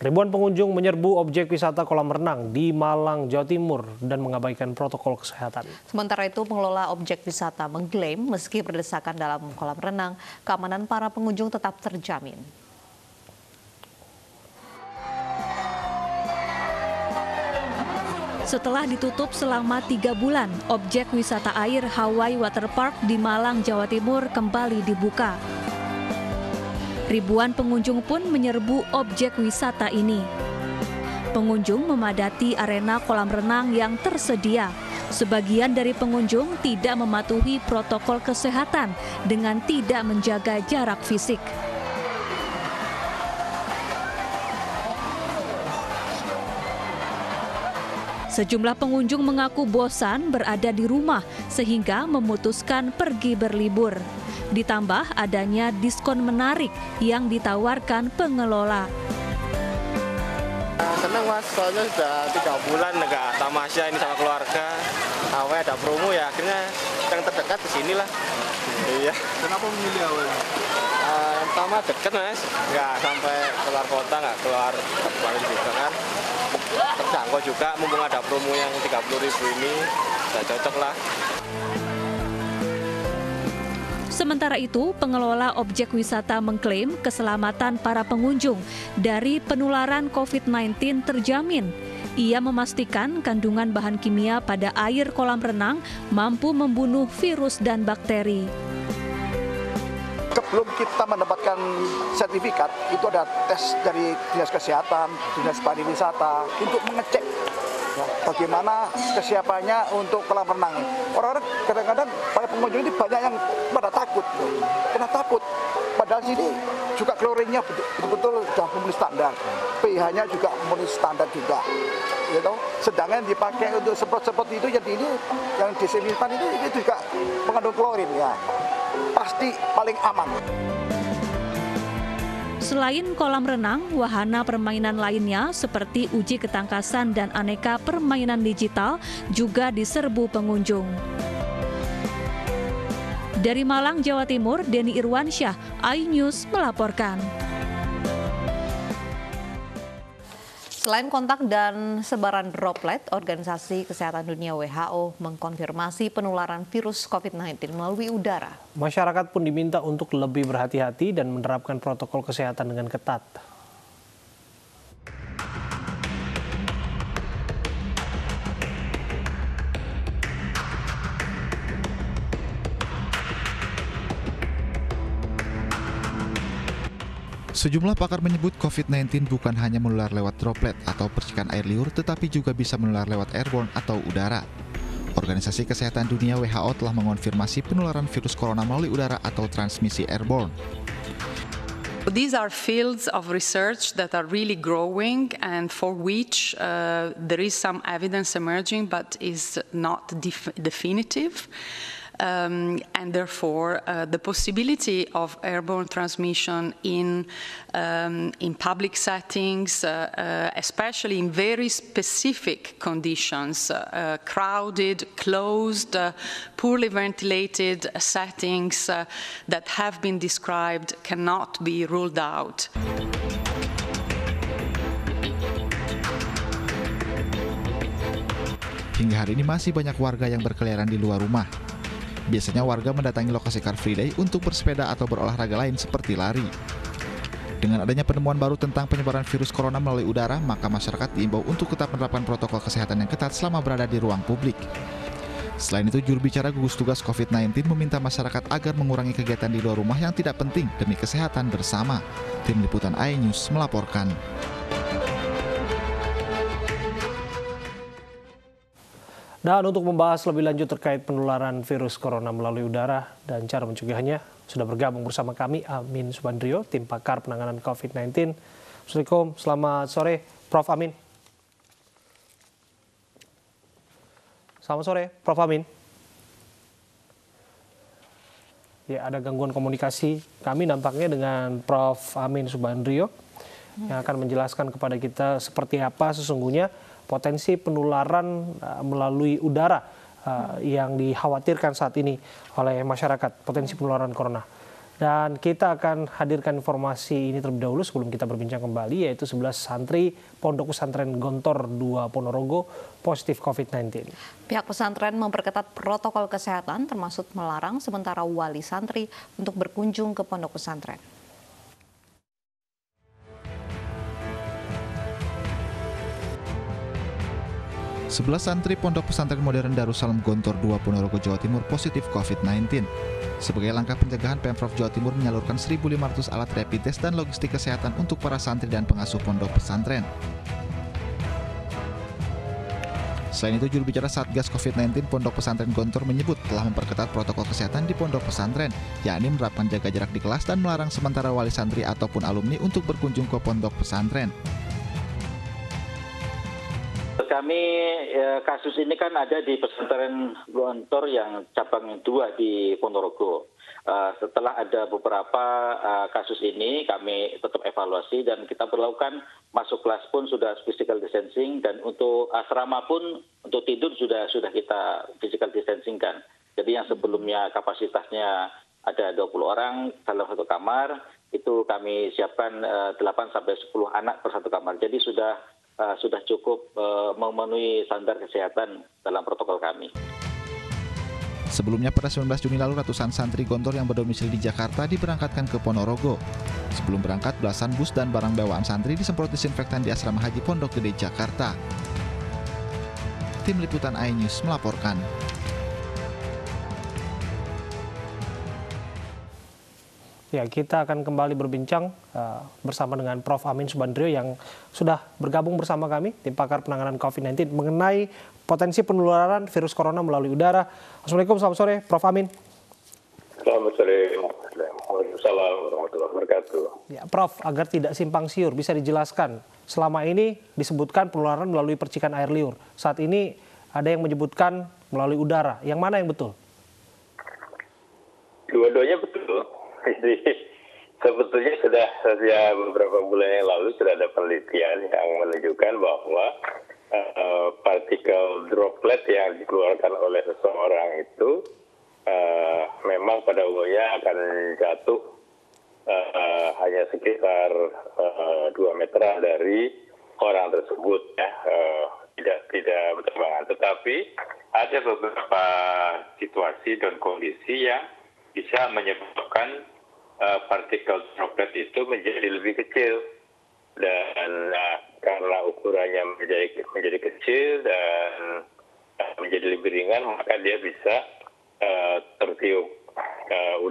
Ribuan pengunjung menyerbu objek wisata kolam renang di Malang, Jawa Timur dan mengabaikan protokol kesehatan. Sementara itu, pengelola objek wisata mengklaim meski berdesakan dalam kolam renang, keamanan para pengunjung tetap terjamin. Setelah ditutup selama 3 bulan, objek wisata air Hawaii Waterpark di Malang, Jawa Timur kembali dibuka. Ribuan pengunjung pun menyerbu objek wisata ini. Pengunjung memadati arena kolam renang yang tersedia. Sebagian dari pengunjung tidak mematuhi protokol kesehatan dengan tidak menjaga jarak fisik. Sejumlah pengunjung mengaku bosan berada di rumah sehingga memutuskan pergi berlibur. Ditambah adanya diskon menarik yang ditawarkan pengelola. Senang Mas, soalnya sudah 3 bulan nggak tamasya ini sama keluarga. Awalnya ada promo ya, akhirnya yang terdekat ke sini lah. Iya. Kenapa memilih awalnya? Yang pertama deket Mas, nggak sampai keluar kota, nggak keluar Bali juga kan. Terjangkau juga, mumpung ada promo yang 30.000 ini, sudah cocok lah. Sementara itu, pengelola objek wisata mengklaim keselamatan para pengunjung dari penularan COVID-19 terjamin. Ia memastikan kandungan bahan kimia pada air kolam renang mampu membunuh virus dan bakteri. Sebelum kita mendapatkan sertifikat, itu ada tes dari Dinas Kesehatan, Dinas Pariwisata untuk mengecek bagaimana kesiapannya untuk kolam renang. Orang-orang kadang-kadang para pengunjung ini banyak yang pada takut. Kenapa takut? Padahal sini juga klorinnya betul-betul sudah memenuhi standar. pH-nya juga memenuhi standar juga. Gitu. Sedangkan dipakai untuk semprot-semprot itu jadi ini yang disinfektan itu juga mengandung klorin ya. Pasti paling aman. Selain kolam renang, wahana permainan lainnya seperti uji ketangkasan dan aneka permainan digital juga diserbu pengunjung. Dari Malang, Jawa Timur, Denny Irwansyah, iNews melaporkan. Selain kontak dan sebaran droplet, Organisasi Kesehatan Dunia WHO mengkonfirmasi penularan virus COVID-19 melalui udara. Masyarakat pun diminta untuk lebih berhati-hati dan menerapkan protokol kesehatan dengan ketat. Sejumlah pakar menyebut COVID-19 bukan hanya menular lewat droplet atau percikan air liur, tetapi juga bisa menular lewat airborne atau udara. Organisasi Kesehatan Dunia WHO telah mengonfirmasi penularan virus corona melalui udara atau transmisi airborne. These are fields of research that are really growing and for which there is some evidence emerging but is not definitive. And therefore, the possibility of airborne transmission in public settings, especially in very specific conditions, crowded, closed, poorly ventilated settings that have been described cannot be ruled out. Hingga hari ini masih banyak warga yang berkeliaran di luar rumah. Biasanya warga mendatangi lokasi Car Free Day untuk bersepeda atau berolahraga lain seperti lari. Dengan adanya penemuan baru tentang penyebaran virus corona melalui udara, maka masyarakat diimbau untuk tetap menerapkan protokol kesehatan yang ketat selama berada di ruang publik. Selain itu, juru bicara gugus tugas COVID-19 meminta masyarakat agar mengurangi kegiatan di luar rumah yang tidak penting demi kesehatan bersama. Tim Liputan iNews melaporkan. Dan untuk membahas lebih lanjut terkait penularan virus corona melalui udara dan cara mencegahnya, sudah bergabung bersama kami Amin Subandrio, tim pakar penanganan COVID-19. Assalamualaikum, selamat sore Prof. Amin. Selamat sore Prof. Amin. Ya, ada gangguan komunikasi kami nampaknya dengan Prof. Amin Subandrio yang akan menjelaskan kepada kita seperti apa sesungguhnya potensi penularan melalui udara yang dikhawatirkan saat ini oleh masyarakat, potensi penularan corona. Dan kita akan hadirkan informasi ini terlebih dahulu sebelum kita berbincang kembali, yaitu 11 santri Pondok Pesantren Gontor 2 Ponorogo positif COVID-19. Pihak pesantren memperketat protokol kesehatan termasuk melarang sementara wali santri untuk berkunjung ke pondok pesantren. Sebelas santri Pondok Pesantren Modern Darussalam Gontor 2 Ponorogo Jawa Timur positif COVID-19. Sebagai langkah pencegahan, Pemprov Jawa Timur menyalurkan 1.500 alat rapid test dan logistik kesehatan untuk para santri dan pengasuh pondok pesantren. Selain itu, juru bicara Satgas COVID-19 Pondok Pesantren Gontor menyebut telah memperketat protokol kesehatan di pondok pesantren, yakni menerapkan jaga jarak di kelas dan melarang sementara wali santri ataupun alumni untuk berkunjung ke pondok pesantren. Kami kasus ini kan ada di pesantren Gontor yang cabang 2 di Ponorogo. Setelah ada beberapa kasus ini, kami tetap evaluasi dan kita berlakukan masuk kelas pun sudah physical distancing, dan untuk asrama pun untuk tidur sudah kita physical distancing kan. Jadi yang sebelumnya kapasitasnya ada 20 orang dalam satu kamar, itu kami siapkan 8 sampai 10 anak per satu kamar. Jadi sudah cukup memenuhi standar kesehatan dalam protokol kami. Sebelumnya pada 19 Juni lalu ratusan santri Gontor yang berdomisili di Jakarta diberangkatkan ke Ponorogo. Sebelum berangkat, belasan bus dan barang bawaan santri disemprot disinfektan di Asrama Haji Pondok Gede, Jakarta. Tim Liputan iNews melaporkan. Ya, kita akan kembali berbincang bersama dengan Prof. Amin Subandrio yang sudah bergabung bersama kami, tim pakar penanganan COVID-19, mengenai potensi penularan virus corona melalui udara. Assalamualaikum, selamat sore, Prof. Amin. Selamat sore, Waalaikumsalam warahmatullahi wabarakatuh. Ya, Prof, agar tidak simpang siur, bisa dijelaskan, selama ini disebutkan penularan melalui percikan air liur. Saat ini ada yang menyebutkan melalui udara. Yang mana yang betul? Dua-duanya betul. Jadi sebetulnya sudah beberapa bulan yang lalu sudah ada penelitian yang menunjukkan bahwa partikel droplet yang dikeluarkan oleh seseorang itu memang pada umumnya akan jatuh hanya sekitar 2 meteran dari orang tersebut, ya, tidak berterbangan. Tetapi ada beberapa situasi dan kondisi yang bisa menyebabkan partikel droplet itu menjadi lebih kecil, dan karena ukurannya menjadi kecil dan menjadi lebih ringan, maka dia bisa tertiup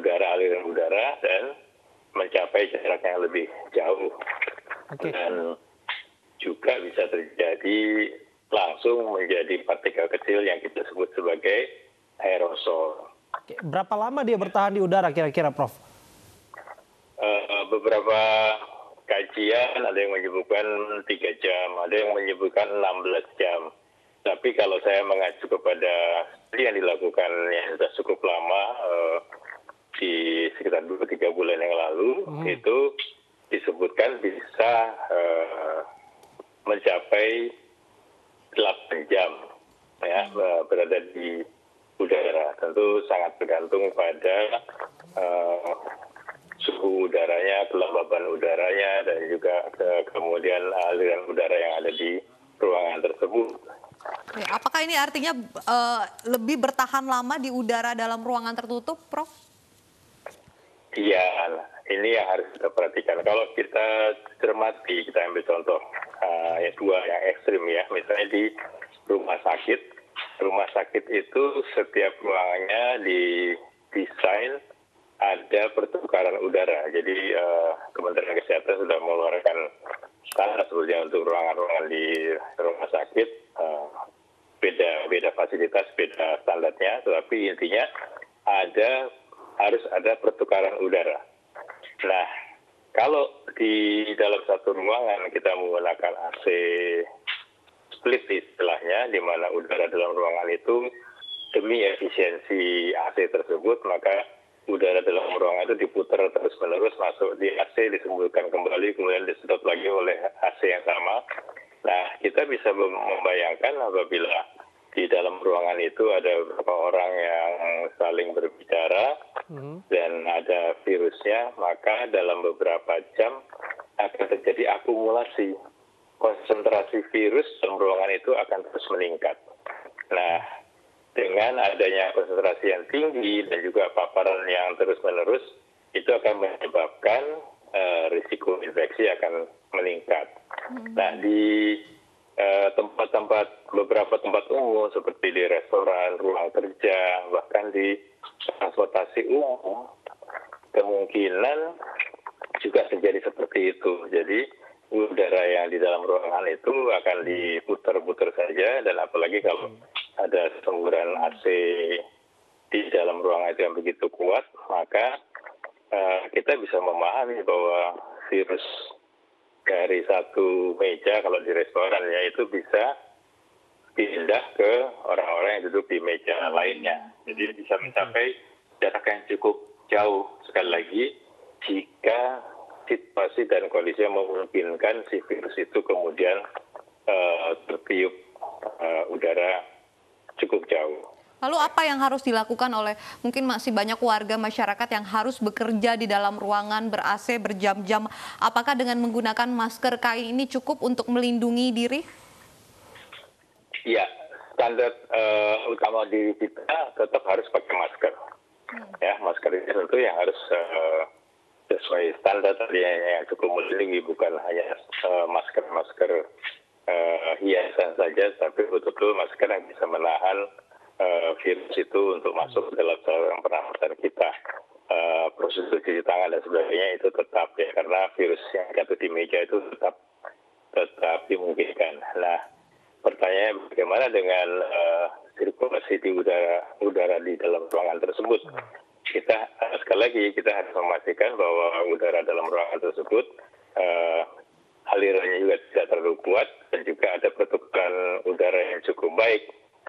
aliran udara dan mencapai jarak yang lebih jauh. Okay. Dan juga bisa terjadi langsung menjadi partikel kecil yang kita sebut sebagai aerosol. Berapa lama dia bertahan di udara kira-kira, Prof? Beberapa kajian ada yang menyebutkan 3 jam, ada yang menyebutkan 16 jam. Tapi kalau saya mengacu kepada yang dilakukan yang sudah cukup lama, di sekitar 2-3 bulan yang lalu, itu disebutkan bisa mencapai 8 jam, ya, berada di udara. Tentu sangat bergantung pada suhu udaranya, kelembaban udaranya, dan juga kemudian aliran udara yang ada di ruangan tersebut. Apakah ini artinya lebih bertahan lama di udara dalam ruangan tertutup, Prof? Iya, ini yang harus kita perhatikan. Kalau kita cermati, kita ambil contoh dua yang ekstrim, ya. Misalnya di rumah sakit. Rumah sakit itu setiap ruangannya didesain ada pertukaran udara. Jadi Kementerian Kesehatan sudah mengeluarkan standar sebetulnya untuk ruangan-ruangan di rumah sakit. Beda fasilitas, beda standarnya, tetapi intinya harus ada pertukaran udara. Nah, kalau di dalam satu ruangan kita menggunakan AC split istilahnya, di mana udara dalam ruangan itu demi efisiensi AC tersebut, maka udara dalam ruangan itu diputar terus-menerus masuk di AC, disembulkan kembali, kemudian disedot lagi oleh AC yang sama. Nah, kita bisa membayangkan apabila di dalam ruangan itu ada beberapa orang yang saling berbicara dan ada virusnya saja, maka dalam beberapa jam akan terjadi akumulasi. Konsentrasi virus dalam ruangan itu akan terus meningkat. Nah, dengan adanya konsentrasi yang tinggi dan juga paparan yang terus-menerus, itu akan menyebabkan risiko infeksi akan meningkat. Nah, di beberapa tempat umum seperti di restoran, ruang kerja, bahkan di transportasi umum, kemungkinan juga terjadi seperti itu. Jadi udara yang di dalam ruangan itu akan diputar-putar saja, dan apalagi kalau ada semburan AC di dalam ruangan itu yang begitu kuat, maka kita bisa memahami bahwa virus dari satu meja kalau di restoran ya itu bisa pindah ke orang-orang yang duduk di meja lainnya. Jadi bisa mencapai jarak yang cukup jauh. Sekali lagi, jika situasi dan kondisi yang memungkinkan si virus itu kemudian tertiup udara cukup jauh. Lalu apa yang harus dilakukan oleh mungkin masih banyak warga masyarakat yang harus bekerja di dalam ruangan ber-AC berjam-jam? Apakah dengan menggunakan masker kain ini cukup untuk melindungi diri? Ya, standar utama diri kita tetap harus pakai masker. Ya, masker ini tentu yang harus sesuai standar tadi yang cukup melindungi, bukan hanya masker-masker hiasan saja, tapi betul-betul masker yang bisa menahan virus itu untuk masuk ke dalam saluran pernafasan kita. Prosedur cuci tangan dan sebagainya itu tetap ya, karena virus yang jatuh di meja itu tetap dimungkinkan. Nah, pertanyaannya bagaimana dengan sirkulasi di udara di dalam ruangan tersebut? Sekali lagi kita harus memastikan bahwa udara dalam ruangan tersebut alirannya juga tidak terlalu kuat dan juga ada pertukaran udara yang cukup baik,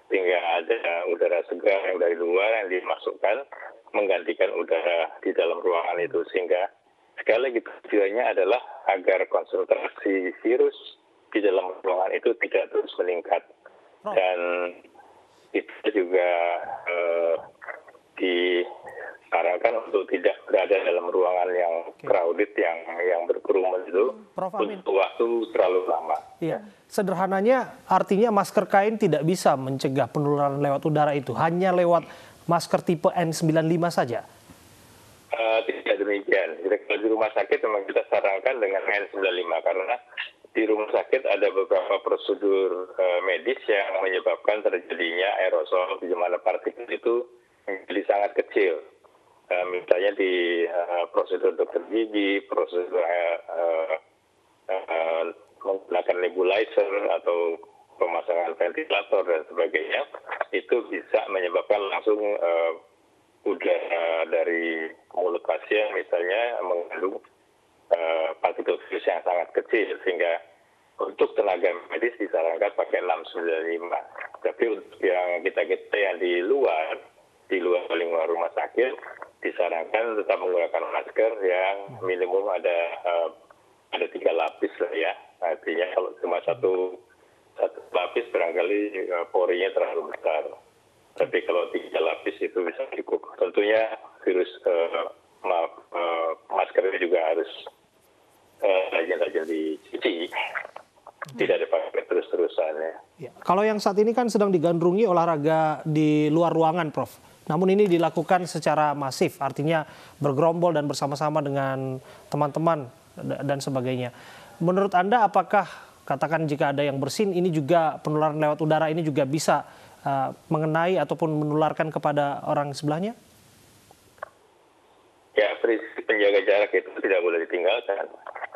sehingga ada udara segar yang dari luar yang dimasukkan menggantikan udara di dalam ruangan itu, sehingga sekali lagi tujuannya adalah agar konsentrasi virus di dalam ruangan itu tidak terus meningkat. Dan itu juga disarankan untuk tidak berada dalam ruangan yang crowded, yang berkerumun itu untuk waktu terlalu lama. Iya. Sederhananya artinya masker kain tidak bisa mencegah penularan lewat udara itu, hanya lewat masker tipe N95 saja? Tidak demikian. Jadi kalau di rumah sakit memang kita sarankan dengan N95 karena di rumah sakit ada beberapa prosedur medis yang menyebabkan terjadinya aerosol di mana partikel itu menjadi sangat kecil. Misalnya di prosedur dokter gigi, prosedur menggunakan nebulizer atau pemasangan ventilator dan sebagainya, itu bisa menyebabkan langsung udara dari mulut pasien misalnya mengandung partikel virus yang sangat kecil, sehingga untuk tenaga medis disarankan pakai 695. Tapi untuk yang kita yang di luar lingkungan rumah sakit disarankan tetap menggunakan masker yang minimum ada 3 lapis lah ya. Artinya kalau cuma satu lapis barangkali porinya terlalu besar. Tapi kalau 3 lapis itu bisa cukup. Tentunya virus maskernya juga harus rajin-rajin dicuci. Tidak dipakai terus-terusan ya. Ya. Kalau yang saat ini kan sedang digandrungi olahraga di luar ruangan, Prof. Namun ini dilakukan secara masif, artinya bergerombol dan bersama-sama dengan teman-teman dan sebagainya. Menurut Anda apakah katakan jika ada yang bersin ini juga penularan lewat udara ini juga bisa mengenai ataupun menularkan kepada orang sebelahnya? Ya, prinsip menjaga jarak itu tidak boleh ditinggalkan.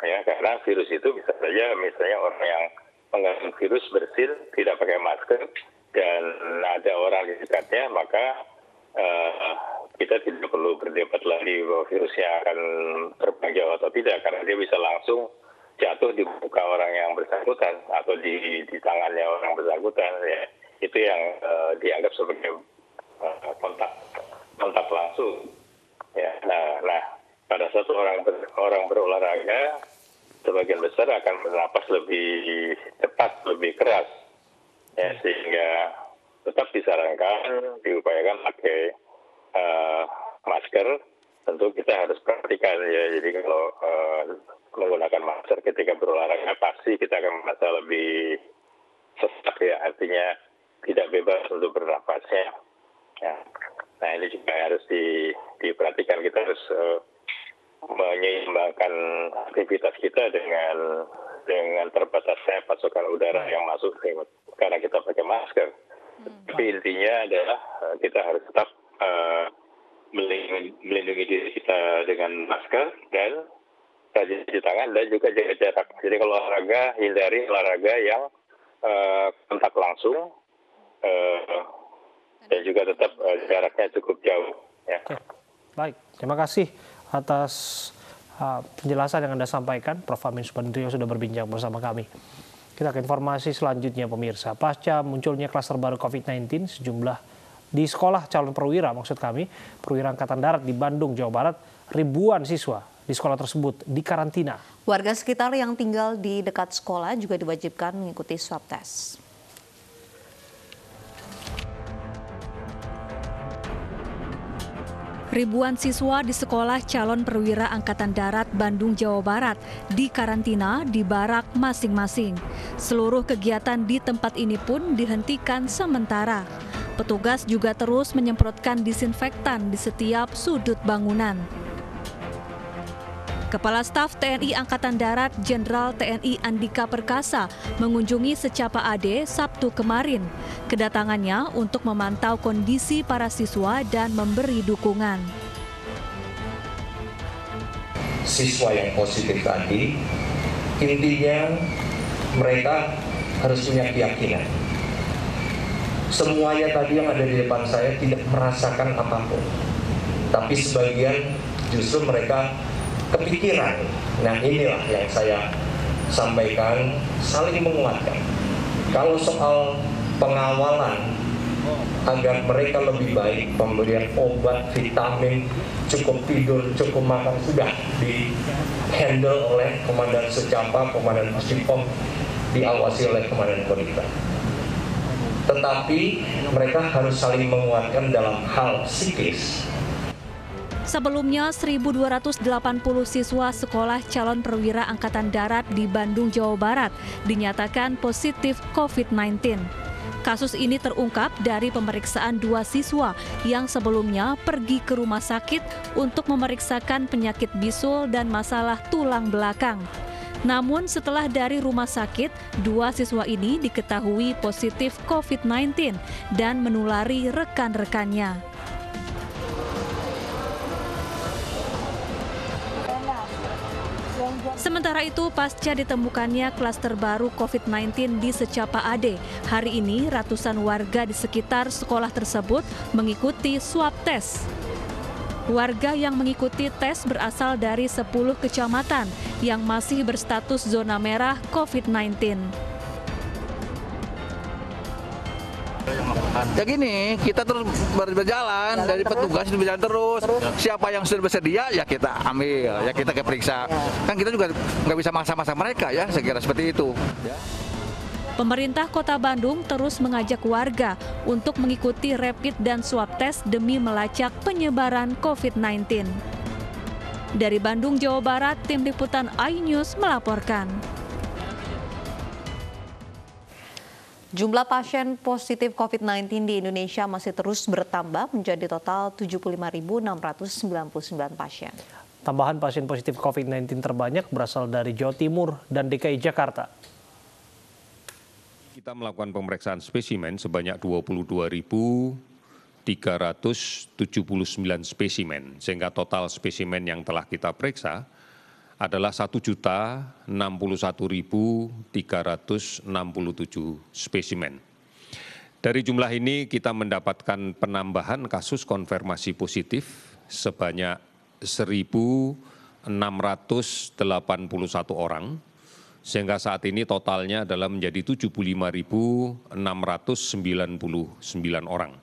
Ya, karena virus itu bisa saja misalnya orang yang mengandung virus bersin tidak pakai masker dan ada orang di dekatnya, maka kita tidak perlu berdebat lagi bahwa virusnya akan terbang jauh atau tidak, karena dia bisa langsung jatuh di muka orang yang bersangkutan atau di tangannya orang bersangkutan. Ya, itu yang dianggap sebagai kontak langsung. Ya, nah pada saat orang berolahraga, sebagian besar akan bernapas lebih cepat, lebih keras, ya, sehingga tetap disarankan diupayakan pakai masker tentu kita harus perhatikan ya. Jadi kalau menggunakan masker ketika berolahraga pasti kita akan merasa lebih sesak ya, artinya tidak bebas untuk bernapas ya. Nah ini juga harus diperhatikan, kita harus menyeimbangkan aktivitas kita dengan terbatasnya pasokan udara yang masuk karena kita pakai masker. Tapi intinya adalah kita harus tetap melindungi diri kita dengan masker dan rajin cuci tangan dan juga jaga jarak. Jadi kalau olahraga, hindari olahraga yang kontak langsung dan juga tetap jaraknya cukup jauh. Ya. Oke. Baik, terima kasih atas penjelasan yang Anda sampaikan. Prof. Amin Subandrio sudah berbincang bersama kami. Kita ke informasi selanjutnya pemirsa. Pasca munculnya klaster baru COVID-19 di sekolah calon perwira, maksud kami, perwira Angkatan Darat di Bandung, Jawa Barat, ribuan siswa di sekolah tersebut dikarantina. Warga sekitar yang tinggal di dekat sekolah juga diwajibkan mengikuti swab test. Ribuan siswa di sekolah calon perwira Angkatan Darat Bandung, Jawa Barat dikarantina di barak masing-masing. Seluruh kegiatan di tempat ini pun dihentikan sementara. Petugas juga terus menyemprotkan disinfektan di setiap sudut bangunan. Kepala Staf TNI Angkatan Darat Jenderal TNI Andika Perkasa mengunjungi Secapa AD Sabtu kemarin. Kedatangannya untuk memantau kondisi para siswa dan memberi dukungan. Siswa yang positif tadi, intinya mereka harus punya keyakinan. Semuanya tadi yang ada di depan saya tidak merasakan apapun. Tapi sebagian justru mereka kepikiran. Nah inilah yang saya sampaikan, saling menguatkan. Kalau soal pengawalan agar mereka lebih baik, pemberian obat, vitamin, cukup tidur, cukup makan sudah di-handle oleh Komandan Secapa, Komandan Puspom, diawasi oleh Komandan Kodim. Tetapi mereka harus saling menguatkan dalam hal psikis. Sebelumnya, 1.280 siswa sekolah calon perwira Angkatan Darat di Bandung, Jawa Barat dinyatakan positif COVID-19. Kasus ini terungkap dari pemeriksaan 2 siswa yang sebelumnya pergi ke rumah sakit untuk memeriksakan penyakit bisul dan masalah tulang belakang. Namun setelah dari rumah sakit, 2 siswa ini diketahui positif COVID-19 dan menulari rekan-rekannya. Sementara itu, pasca ditemukannya klaster baru COVID-19 di Secapa AD, hari ini ratusan warga di sekitar sekolah tersebut mengikuti swab test. Warga yang mengikuti tes berasal dari 10 kecamatan yang masih berstatus zona merah COVID-19. Ya gini, kita terus berjalan, dari petugas itu berjalan terus. Siapa yang sudah bersedia, ya kita ambil, ya kita periksa. Kan kita juga nggak bisa maksa-maksa mereka ya, saya kira seperti itu. Pemerintah Kota Bandung terus mengajak warga untuk mengikuti rapid dan swab test demi melacak penyebaran COVID-19. Dari Bandung, Jawa Barat, Tim Liputan iNews melaporkan. Jumlah pasien positif COVID-19 di Indonesia masih terus bertambah menjadi total 75.699 pasien. Tambahan pasien positif COVID-19 terbanyak berasal dari Jawa Timur dan DKI Jakarta. Kita melakukan pemeriksaan spesimen sebanyak 22.379 spesimen, sehingga total spesimen yang telah kita periksa adalah 1.061.367 spesimen. Dari jumlah ini kita mendapatkan penambahan kasus konfirmasi positif sebanyak 1.681 orang, sehingga saat ini totalnya adalah menjadi 75.699 orang.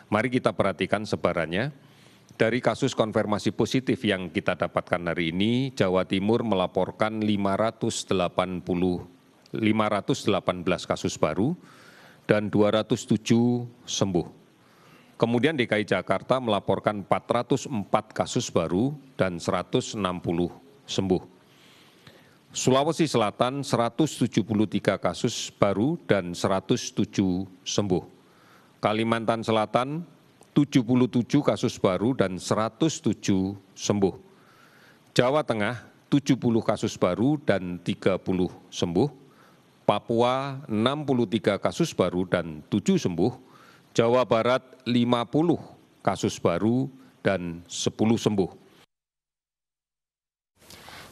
Mari kita perhatikan sebarannya. Dari kasus konfirmasi positif yang kita dapatkan hari ini, Jawa Timur melaporkan 518 kasus baru dan 207 sembuh. Kemudian DKI Jakarta melaporkan 404 kasus baru dan 160 sembuh. Sulawesi Selatan 173 kasus baru dan 107 sembuh. Kalimantan Selatan 77 kasus baru dan 107 sembuh. Jawa Tengah 70 kasus baru dan 30 sembuh. Papua 63 kasus baru dan 7 sembuh. Jawa Barat 50 kasus baru dan 10 sembuh.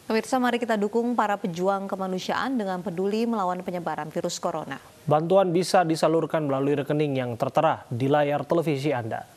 Pemirsa, mari kita dukung para pejuang kemanusiaan dengan peduli melawan penyebaran virus corona. Bantuan bisa disalurkan melalui rekening yang tertera di layar televisi Anda.